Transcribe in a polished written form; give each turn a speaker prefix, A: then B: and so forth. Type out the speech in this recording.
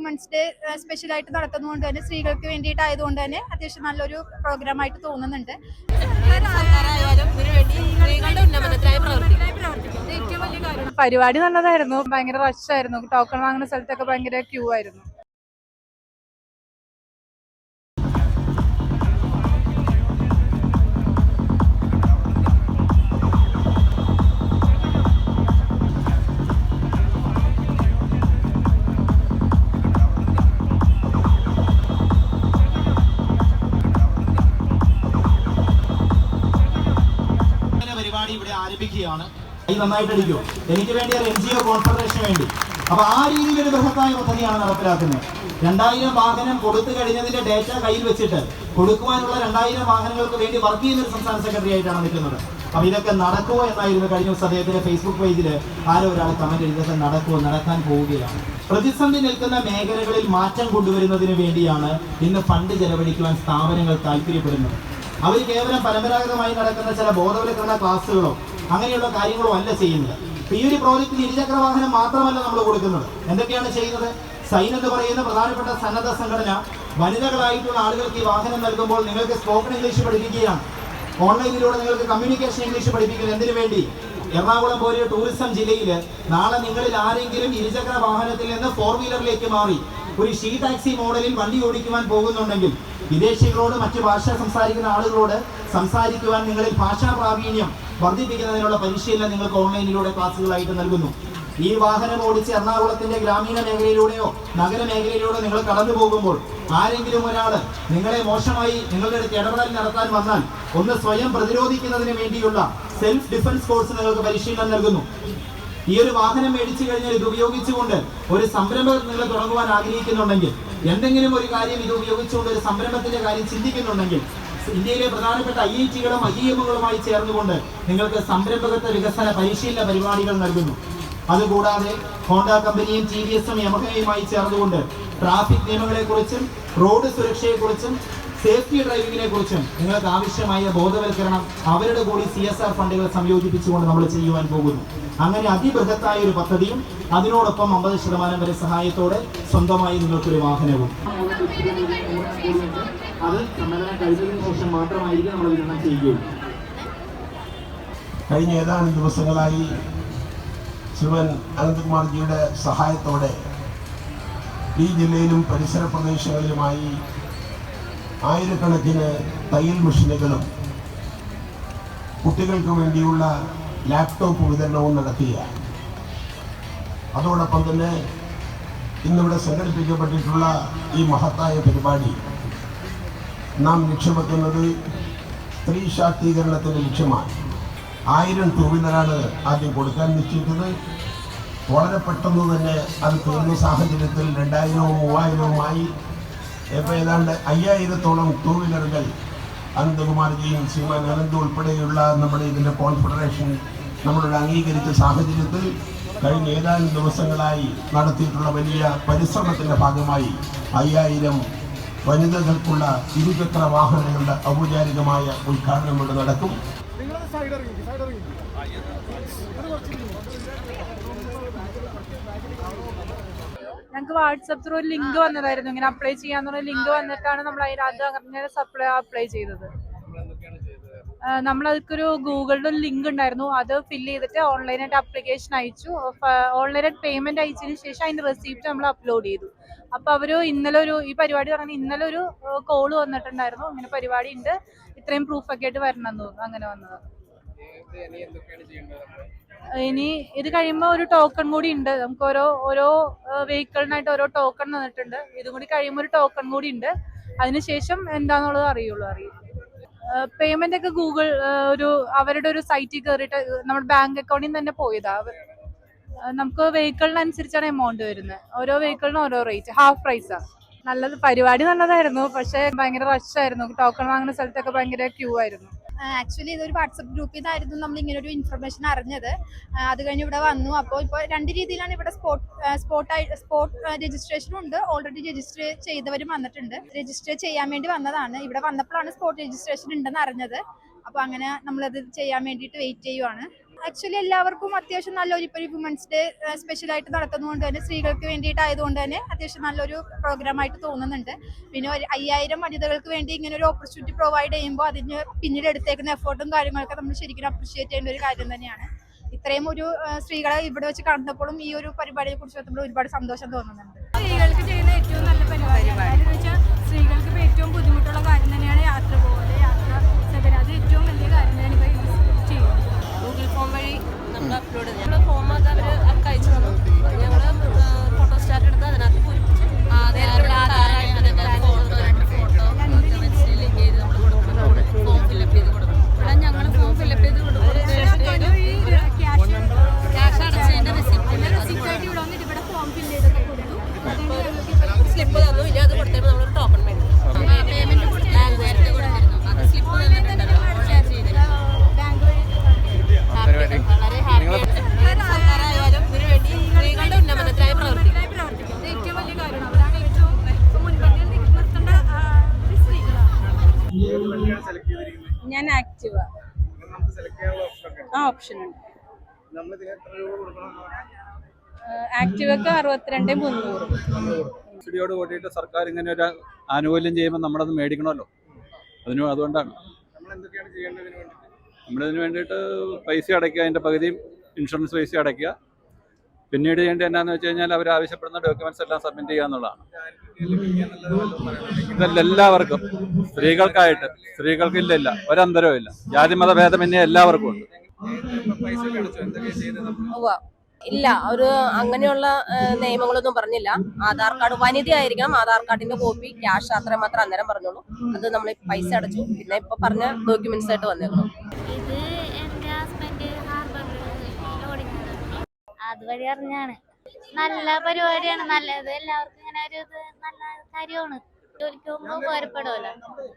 A: Women's day സ്പെഷ്യലായിട്ട് നടത്തുന്നതുകൊണ്ട് തന്നെ സ്ത്രീകൾക്ക് വേണ്ടിയിട്ടായതുകൊണ്ട് തന്നെ അത്യാവശ്യം നല്ലൊരു പ്രോഗ്രാമായിട്ട് തോന്നുന്നുണ്ട്.
B: പരിപാടി നല്ലതായിരുന്നു. ഭയങ്കര റഷായിരുന്നു. ടോക്കൺ വാങ്ങുന്ന സ്ഥലത്തൊക്കെ ഭയങ്കര ക്യൂ ആയിരുന്നു.
C: ഇവിടെ ആരംഭിക്കുകയാണ്. ഈ നന്നായിട്ട് അടിക്കോ എനിക്ക് വേണ്ടി ഒരു NGO കോൺഫെഡറേഷന് വേണ്ടി. അപ്പൊ ആ രീതിയിൽ ഒരു ബൃഹത്തായ പദ്ധതിയാണ് നടപ്പിലാക്കുന്നത്. 2000 വാഹനം കൊടുത്തു കഴിഞ്ഞതിന്റെ ഡേറ്റ കയ്യിൽ വെച്ചിട്ട് കൊടുക്കുവാനുള്ള 2000 വാഹനങ്ങൾക്ക് വേണ്ടി വർക്ക് ചെയ്യുന്ന ഒരു സംസ്ഥാന സെക്രട്ടറി ആയിട്ടാണ് നിൽക്കുന്നത്. അപ്പൊ ഇതൊക്കെ നടക്കുമോ എന്നായിരുന്നു കഴിഞ്ഞ ദിവസം അദ്ദേഹത്തിന്റെ ഫേസ്ബുക്ക് പേജിൽ ആരോ ഒരാൾ കമന്റ് ഇതൊക്കെ നടക്കുമോ, നടക്കാൻ പോവുകയാണ്. പ്രതിസന്ധി നിൽക്കുന്ന മേഖലകളിൽ മാറ്റം കൊണ്ടുവരുന്നതിന് വേണ്ടിയാണ് ഇന്ന് ഫണ്ട് ചെലവഴിക്കുവാൻ സ്ഥാപനങ്ങൾ താല്പര്യപ്പെടുന്നത്. അവർ കേവലം പരമ്പരാഗതമായി നടക്കുന്ന ചില ബോധവൽക്കരണ ക്ലാസ്സുകളോ അങ്ങനെയുള്ള കാര്യങ്ങളോ അല്ല ചെയ്യുന്നത്. ഈ ഒരു പ്രോജക്റ്റിന് ഇരുചക്ര വാഹനം മാത്രമല്ല നമ്മൾ കൊടുക്കുന്നത്. എന്തൊക്കെയാണ് ചെയ്യുന്നത്? സൈൻ എന്ന് പറയുന്ന പ്രധാനപ്പെട്ട സന്നദ്ധ സംഘടന വനിതകളായിട്ടുള്ള ആളുകൾക്ക് ഈ വാഹനം നൽകുമ്പോൾ നിങ്ങൾക്ക് സ്പോക്കൺ ഇംഗ്ലീഷ് പഠിപ്പിക്കുകയാണ്. ഓൺലൈനിലൂടെ നിങ്ങൾക്ക് കമ്മ്യൂണിക്കേഷൻ ഇംഗ്ലീഷ് പഠിപ്പിക്കുന്നത്. എന്തിനു വേണ്ടി? എറണാകുളം പോലെ ടൂറിസം ജില്ലയിൽ നാളെ നിങ്ങളിൽ ആരെങ്കിലും ഇരുചക്ര വാഹനത്തിൽ നിന്ന് 4 വീലറിലേക്ക് മാറി ഒരു ഷീ ടാക്സി മോഡലിൽ വണ്ടി ഓടിക്കുവാൻ പോകുന്നുണ്ടെങ്കിൽ വിദേശികളോട് മറ്റു ഭാഷ സംസാരിക്കുന്ന ആളുകളോട് സംസാരിക്കുവാൻ നിങ്ങളിൽ ഭാഷാ പ്രാവീണ്യം വർദ്ധിപ്പിക്കുന്നതിനുള്ള പരിശീലനം നിങ്ങൾക്ക് ഓൺലൈനിലൂടെ ക്ലാസ്സുകളായിട്ട് നൽകുന്നു. ഈ വാഹനം ഓടിച്ച് എറണാകുളത്തിന്റെ ഗ്രാമീണ മേഖലയിലൂടെയോ നഗര മേഖലയിലൂടെ നിങ്ങൾ കടന്നു പോകുമ്പോൾ ആരെങ്കിലും ഒരാൾ നിങ്ങളെ മോശമായി നിങ്ങളുടെ അടുത്ത് ഇടപെടൽ നടത്താൻ വന്നാൽ ഒന്ന് സ്വയം പ്രതിരോധിക്കുന്നതിന് വേണ്ടിയുള്ള സെൽഫ് ഡിഫൻസ് കോഴ്സ് നിങ്ങൾക്ക് പരിശീലനം നൽകുന്നു. ഈ ഒരു വാഹനം മേടിച്ചു കഴിഞ്ഞാൽ ഇത് ഉപയോഗിച്ചുകൊണ്ട് ഒരു സംരംഭം നിങ്ങൾ തുടങ്ങുവാൻ ആഗ്രഹിക്കുന്നുണ്ടെങ്കിൽ, എന്തെങ്കിലും ഒരു കാര്യം ഇത് ഉപയോഗിച്ചുകൊണ്ട് ഒരു സംരംഭത്തിന്റെ കാര്യം ചിന്തിക്കുന്നുണ്ടെങ്കിൽ ഇന്ത്യയിലെ പ്രധാനപ്പെട്ട IIT-കളും IIM-കളുമായി ചേർന്നുകൊണ്ട് നിങ്ങൾക്ക് സംരംഭകത്വ വികസന പരിശീലന പരിപാടികൾ നൽകുന്നു. അതുകൂടാതെ ഹോണ്ട കമ്പനിയും TVS-ഉം യമഹയുമായി ചേർന്നുകൊണ്ട് ട്രാഫിക് നിയമങ്ങളെക്കുറിച്ചും റോഡ് സുരക്ഷയെക്കുറിച്ചും സേഫ്റ്റി ഡ്രൈവിങ്ങിനെ കുറിച്ചും നിങ്ങൾക്ക് ആവശ്യമായ ബോധവൽക്കരണം അവരുടെ കൂടി CSR ഫണ്ടുകൾ സംയോജിപ്പിച്ചുകൊണ്ട് നമ്മൾ ചെയ്യുവാൻ പോകുന്നു. അങ്ങനെ അതിബൃഹത്തായ ഒരു പദ്ധതിയും അതിനോടൊപ്പം 50% വരെ സഹായത്തോടെ സ്വന്തമായി നിങ്ങൾക്കൊരു വാഹനവും അത് സമ്മേളനം കഴിഞ്ഞതിന് ശേഷം മാത്രമായിരിക്കും നമ്മൾ വിതരണം ചെയ്യുകയുള്ളൂ.
D: കഴിഞ്ഞ ഏതാനും ദിവസങ്ങളായി ശ്രീമൻ അനന്തകുമാർജിയുടെ സഹായത്തോടെ ഈ ജില്ലയിലും പരിസര പ്രദേശങ്ങളിലുമായി ആയിരക്കണക്കിന് തയ്യൽ മെഷീനുകളും കുട്ടികൾക്ക് വേണ്ടിയുള്ള ലാപ്ടോപ്പ് വിതരണവും നടക്കുകയാണ്. അതോടൊപ്പം തന്നെ ഇന്നിവിടെ സംഘടിപ്പിക്കപ്പെട്ടിട്ടുള്ള ഈ മഹത്തായ പരിപാടി നാം ലക്ഷ്യം വെക്കുന്നത് സ്ത്രീ ശാക്തീകരണത്തിൻ്റെ ലക്ഷ്യമാണ്. 1000 ടൂ വീലറാണ് ആദ്യം കൊടുക്കാൻ നിശ്ചയിച്ചത്. വളരെ പെട്ടെന്ന് തന്നെ അത് തീർന്ന സാഹചര്യത്തിൽ 2000-ഉം 3000-ഉമായി ഇപ്പോൾ ഏതാണ്ട് 5000-ഓളം ടൂ വീലറുകൾ അനന്തകുമാർജിയും ശ്രീമാൻ അനന്ത് ഉൾപ്പെടെയുള്ള നമ്മുടെ ഇതിൻ്റെ കോൺഫെഡറേഷൻ നമ്മളോട് അംഗീകരിച്ച സാഹചര്യത്തിൽ കഴിഞ്ഞ ഏതാനും ദിവസങ്ങളായി നടത്തിയിട്ടുള്ള വലിയ പരിശ്രമത്തിൻ്റെ ഭാഗമായി 5000 വനിതകൾക്കുള്ള ഇരുചക്ര വാഹനങ്ങളുടെ ഔപചാരികമായ ഉദ്ഘാടനം ഇവിടെ നടക്കും.
B: ഞങ്ങൾക്ക് വാട്സപ്പ് ത്രൂ ഒരു ലിങ്ക് വന്നതായിരുന്നു. ഇങ്ങനെ അപ്ലൈ ചെയ്യാന്നുള്ള ലിങ്ക് വന്നിട്ടാണ് നമ്മൾ അതിനകത്ത് അങ്ങനെ അപ്ലൈ ചെയ്തത്. നമ്മളതൊരു ഗൂഗിളിൽ ഒരു ലിങ്ക് ഉണ്ടായിരുന്നു. അത് ഫില്ല് ചെയ്തിട്ട് ഓൺലൈനായിട്ട് അപ്ലിക്കേഷൻ അയച്ചു. ഓൺലൈനായിട്ട് പേയ്മെന്റ് അയച്ചതിന് ശേഷം അതിന്റെ റെസിപ്റ്റ് നമ്മൾ അപ്ലോഡ് ചെയ്തു. അപ്പൊ അവര് ഈ പരിപാടി തുടങ്ങി ഇന്നലെ ഒരു കോള് വന്നിട്ടുണ്ടായിരുന്നു. ഇങ്ങനെ പരിപാടി ഉണ്ട്, ഇത്രയും പ്രൂഫൊക്കെ ആയിട്ട് വരണം എന്ന് തോന്നുന്നു. അങ്ങനെ വന്നത്. ഇനി ഇത് കഴിയുമ്പോൾ ഒരു ടോക്കൺ കൂടി ഉണ്ട്. നമുക്ക് ഓരോ വെഹിക്കിളിനായിട്ട് ഓരോ ടോക്കൺ തന്നിട്ടുണ്ട്. ഇതും കൂടി കഴിയുമ്പോൾ ഒരു ടോക്കൺ കൂടി ഉണ്ട്. അതിനുശേഷം എന്താന്നുള്ളത് അറിയും. പേയ്മെന്റ് ഒക്കെ ഗൂഗിൾ അവരുടെ ഒരു സൈറ്റിൽ കയറിയിട്ട് നമ്മുടെ ബാങ്ക് അക്കൗണ്ടിൽ നിന്ന് തന്നെ പോയതാ. നമുക്ക് വെഹിക്കിളിനനുസരിച്ചാണ് എമൗണ്ട് വരുന്നത്. ഓരോ വെഹിക്കിളിനും ഓരോ റേറ്റ്, ഹാഫ് പ്രൈസാണ്. പരിപാടി നല്ലതായിരുന്നു. പക്ഷെ ഭയങ്കര റഷായിരുന്നു. ടോക്കൺ വാങ്ങുന്ന സ്ഥലത്തൊക്കെ ഭയങ്കര ക്യൂ ആയിരുന്നു.
A: ആക്ച്വലി ഇതൊരു വാട്സപ്പ് ഗ്രൂപ്പിൽ നിന്നായിരുന്നു നമ്മൾ ഇങ്ങനെ ഒരു ഇൻഫർമേഷൻ അറിഞ്ഞത്. അത് കഴിഞ്ഞ് ഇവിടെ വന്നു. അപ്പോൾ ഇപ്പോൾ 2 രീതിയിലാണ് ഇവിടെ സ്പോട്ട് രജിസ്ട്രേഷനും ഉണ്ട്. ഓൾറെഡി രജിസ്റ്റർ ചെയ്തവരും വന്നിട്ടുണ്ട്. രജിസ്റ്റർ ചെയ്യാൻ വേണ്ടി വന്നതാണ്. ഇവിടെ വന്നപ്പോഴാണ് സ്പോട്ട് രജിസ്ട്രേഷൻ ഉണ്ടെന്ന് അറിഞ്ഞത്. അപ്പോൾ അങ്ങനെ നമ്മളത് ചെയ്യാൻ വേണ്ടിയിട്ട് വെയിറ്റ് ചെയ്യുവാണ്. ആക്ച്വലി എല്ലാവർക്കും അത്യാവശ്യം നല്ലൊരു ഇപ്പോൾ വുമൻസ് ഡേ സ്പെഷ്യലായിട്ട് നടത്തുന്നതുകൊണ്ട് തന്നെ സ്ത്രീകൾക്ക് വേണ്ടിയിട്ടായതുകൊണ്ട് തന്നെ അത്യാവശ്യം നല്ലൊരു പ്രോഗ്രാമായിട്ട് തോന്നുന്നുണ്ട്. പിന്നെ 5000 വനിതകൾക്ക് വേണ്ടി ഇങ്ങനെ ഒരു ഓപ്പർച്യൂണിറ്റി പ്രൊവൈഡ് ചെയ്യുമ്പോൾ അതിന് പിന്നീട് എടുത്തേക്കുന്ന എഫേർട്ടും കാര്യങ്ങളൊക്കെ നമ്മൾ ശരിക്കും അപ്രിഷിയേറ്റ് ചെയ്യേണ്ട ഒരു കാര്യം തന്നെയാണ്. ഇത്രയും ഒരു സ്ത്രീകളെ ഇവിടെ വെച്ച് കണ്ടപ്പോഴും ഈ ഒരു പരിപാടിയെ കുറിച്ച് നമ്മൾ ഒരുപാട് സന്തോഷം തോന്നുന്നുണ്ട്.
E: സ്ത്രീകൾക്ക് ചെയ്യുന്ന ഏറ്റവും നല്ല പരിപാടിയാണ്. വെച്ചാൽ സ്ത്രീകൾക്ക് ഇപ്പോൾ ഏറ്റവും ബുദ്ധിമുട്ടുള്ള കാര്യം തന്നെയാണ് യാത്ര പോലെ യാത്ര സേവനം. അത് ഏറ്റവും വലിയ കാര്യം തന്നെയാണ് ഇപ്പോൾ ചെയ്യുന്നത്.
F: ഗൂഗിൾ ഫോം വഴി നമ്മൾ അപ്ലോഡ് ചെയ്തു. നമ്മൾ ഫോമൊക്കെ അവർക്ക് അയച്ചു തന്നു. ഞങ്ങൾ ഫോട്ടോ സ്റ്റാറ്റ് എടുത്ത് അതിനകത്ത് പൂരിപ്പിച്ചു. ലിങ്ക് ചെയ്ത് നമ്മൾ കൊടുക്കണം. ഫോം ഫില്ലപ്പ് ചെയ്ത് കൊടുക്കണം. ഇവിടെ ഞങ്ങൾ ഫോം ഫില്ലപ്പ് ചെയ്ത് കൊടുക്കും. ക്യാഷ് അടച്ചതിൻ്റെ
E: റെസിപ്റ്റായിട്ട് ഇവിടെ വന്നിട്ട് ഇവിടെ ഫോം ഫില്ല് ചെയ്തൊക്കെ കൊടുത്തു.
F: സ്ലിപ്പ് തന്നു. ഇനി അത് കൊടുത്തപ്പോൾ നമ്മളൊരു ടോക്കൺ വേണ്ടി പേയ്മെന്റ് ബാങ്ക് കൊടുത്തിരുന്നു. അത് സ്ലിപ്പ് തന്നിട്ടുണ്ട്. ഷെയർ ചെയ്തിരുന്നു. വളരെ ഹാപ്പിയാണ്. സർക്കാരായാലും ഇതിനു വേണ്ടി സ്ത്രീകളുടെ ഉന്നമനത്തിനായി പ്രവർത്തിക്കും.
E: ഇത് ഏറ്റവും വലിയ കാര്യമാണ്. അവരാണ് ഏറ്റവും മുൻപന്തിയിൽ നിർത്തേണ്ട സ്ത്രീകളാണ്.
F: ഞാൻ ആക്റ്റീവ. ആ ഓപ്ഷൻ ഉണ്ട്. ആക്റ്റീവക്ക് 62,300.
G: സബ്സിഡിയോട് കൂട്ടിയിട്ട് സർക്കാർ ഇങ്ങനെ ഒരു ആനുകൂല്യം ചെയ്യുമ്പോൾ നമ്മളത് മേടിക്കണമല്ലോ. അതുകൊണ്ടാണ് നമ്മളിതിന് വേണ്ടിയിട്ട് പൈസ അടയ്ക്കുക. അതിൻ്റെ പകുതിയും ഇൻഷുറൻസ് പൈസ അടയ്ക്കുക. പിന്നീട് ചെയ്യേണ്ടത് എന്നാന്ന് വെച്ച് കഴിഞ്ഞാൽ അവർ ആവശ്യപ്പെടുന്ന ഡോക്യുമെന്റ്സ് എല്ലാം സബ്മിറ്റ് ചെയ്യുക എന്നുള്ളതാണ്. ഇതല്ല എല്ലാവർക്കും, സ്ത്രീകൾക്കായിട്ട്. സ്ത്രീകൾക്ക് ഇല്ല ഒരന്തരവും ഇല്ല. ജാതിമത ഭേദമന്യേ എല്ലാവർക്കും ഉണ്ട്.
F: ഇല്ല, ഒരു അങ്ങനെയുള്ള നിയമങ്ങളൊന്നും പറഞ്ഞില്ല. ആധാർ കാർഡ് വനിതയായിരിക്കണം, ആധാർ കാർഡിന്റെ കോപ്പി, ക്യാഷ് അത്രയും മാത്രം അന്നേരം പറഞ്ഞോളൂ. അത് നമ്മൾ പൈസ അടച്ചു. പിന്നെ ഇപ്പൊ പറഞ്ഞ ഡോക്യുമെന്റ്സ് ആയിട്ട് വന്നേക്കണം.
H: ഇത് എന്റെ ഹസ്ബൻഡ് അതുവഴി അറിഞ്ഞാണ്. നല്ല പരിപാടിയാണ്, നല്ലത്. എല്ലാവർക്കും ഇങ്ങനെ ഒരു ഇത് നല്ല കാര്യമാണ്. ജോലിക്ക് പോകുമ്പോൾ ഉപകാരപ്പെടുമല്ലോ.